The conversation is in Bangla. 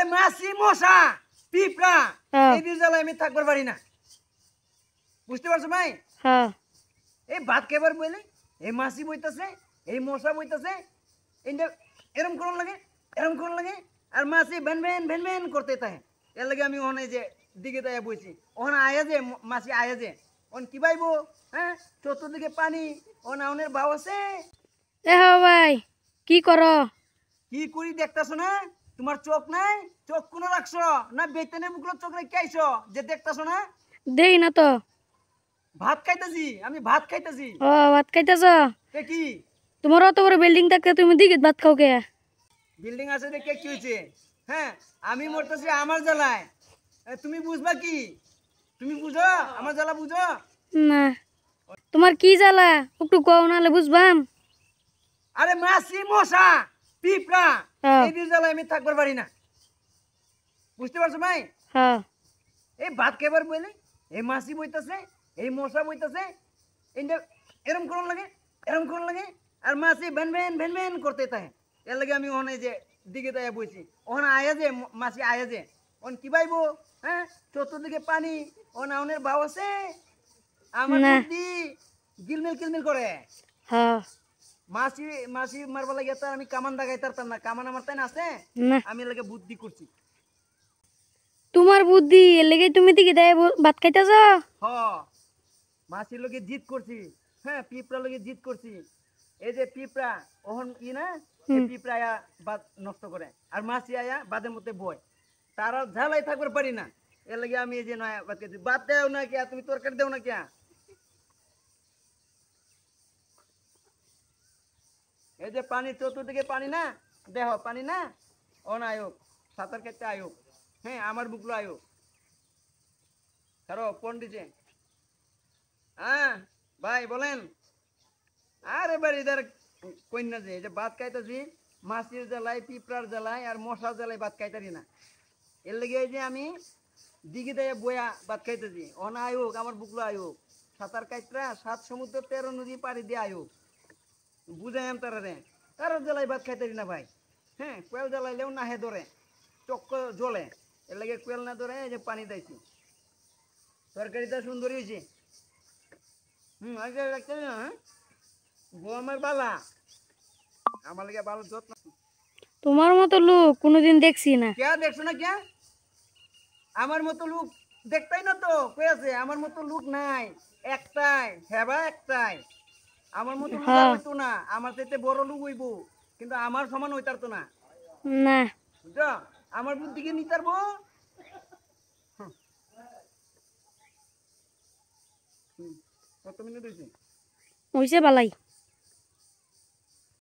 আরে মাছি মশা পিঁপড়া এই দুই জ্বালায় আমি থাকবার পারি না। বুঝতে পারছো ভাই? হ্যাঁ। এই ভাত খাবার বলে এই মাছি বইতেছে, এই মশা বইতেছে, এইটা এরম করুন লাগে, এরম করুন লাগে, আর মাছি ভ্যান ভ্যান ভ্যান ভ্যান করতে থাকে। এর লাগে আমি ওখানে যে দিকে তাই বইছি, ওখানে আয়া যে মাছি আয়া যে ওন কি পাইবো? হ্যাঁ, চতুর্দিকে পানি, ও নাউনের ভাও আছে। এ হো ভাই, কি করো? কি করি দেখতেছো না? তোমার চোখ নাই? চোখ কোনো রাখছো না? বেতনের মুখলো চোখ রেখে আইছো যে দেখতেছো না? দেই না তো। ভাত খাইতেছি, আমি ভাত খাইতেছি। ও, ভাত খাইতেছ? তে কি তোমার অত বড় বিল্ডিং থাকতে তুমি দিকে ভাত খাও কে? বিল্ডিং আছে দেখে কি হয়েছে? হ্যাঁ, আমি মরতেছি আমার জ্বালায়। তুমি বুঝবা কি? তুমি বুঝো আমার জ্বালা বুঝো? না, তোমার কি জ্বালা একটু কও নাহলে বুঝবাম। আরে মাছি মশা পিঁপড়া হ্যাঁ। এই দুই জ্বালায় আমি থাকবার পারি না। বুঝতে পারছো ভাই? হ্যাঁ। এই ভাত খাবার বলে এই মাছি বইতেছে, এই মশা বইতেছে, এইটা এরম করুন লাগে, এরম করুন লাগে, আর মাছি ভ্যান ভ্যান ভ্যান ভ্যান করতে থাকে। এর লাগে আমি ওখানে যে দিকে তাই বইছি, ওখানে আয়া যে মাছি আয়া যে ওন কি পাইবো? হ্যাঁ, চতুর্দিকে পানি, ও নাউনের ভাও আছে। আমার না। বুদ্ধি গিলমিল কিলমিল করে। হ্যাঁ। মাছি মাছি মারবার লাগে তো আমি কামান দাগাই তারতাম না, কামান আমার তাই না আছে। না, আমি এর লাগে বুদ্ধি করছি। তোমার বুদ্ধি এর লেগে তুমি দিকে দেয় ভাত খাইতেছ? হ, মাছির লগে জিত করছি। হ্যাঁ, পিঁপড়ার লগে জিত করছি। এই যে পিঁপড়া ওহন ই না, এই পিঁপড়া আয়া বাদ নষ্ট করে, আর মাছি আয়া বাদের মধ্যে বয়। তারা ঝালাই থাকবার পারি না। এর লাগে আমি এই যে নয়া বাদ খেয়েছি। বাদ দেও না কিয়া, তুমি তরকারি দেও না কিয়া? এই যে পানি চতুর্দিকে পানি না, দেহ পানি না, অন আয়োগ সাঁতার কাটতে আয়োগ। হ্যাঁ, আমার বুকলো আয়োগ কারো পন্ডিতে। হ্যাঁ ভাই বলেন। আরে বাড়িদার কন্যা যে এই যে ভাত খাইতেছি মাছির জ্বালায়, পিঁপড়ার জ্বালায়, আর মশার জ্বালায় ভাত খাইতারি না। এর লেগে এই যে আমি দিঘি দেয় বয়া ভাত খাইতেছি। অন আয়োগ আমার বুকলো আয়োগ সাঁতার কাটরা 7 সমুদ্র 13 নদী পাড়ি দিয়ে আয়োগ। বুঝাই আমি তারা রে কারোর জ্বালায় ভাত খাইতারি না ভাই। হ্যাঁ, কোয়েল জ্বালাইলেও না হে ধরে, চক্ক জ্বলে। এর লাগে কোয়েল না ধরে এই যে পানি দিয়েছি। তরকারিটা সুন্দরই হয়েছে। আগে রাখতে না। হ্যাঁ, বউ আমার বালা, আমার লাগে ভালো যত্ন। তোমার মতো লোক কোনোদিন দেখছি না। কে দেখছো না কে? আমার মতো লোক দেখতাই না তো কই আছে? আমার মতো লোক নাই, একটাই হেবা একটাই। আমার মতো লোক আর হ্যাঁ। হইতো না, আমার চাইতে বড় লোক হইব, কিন্তু আমার সমান হইতারতো না। না, বুঝছো? আমার বুদ্ধিকে নিতারবো। কত মিনিট হয়েছে? হইছে বালাই।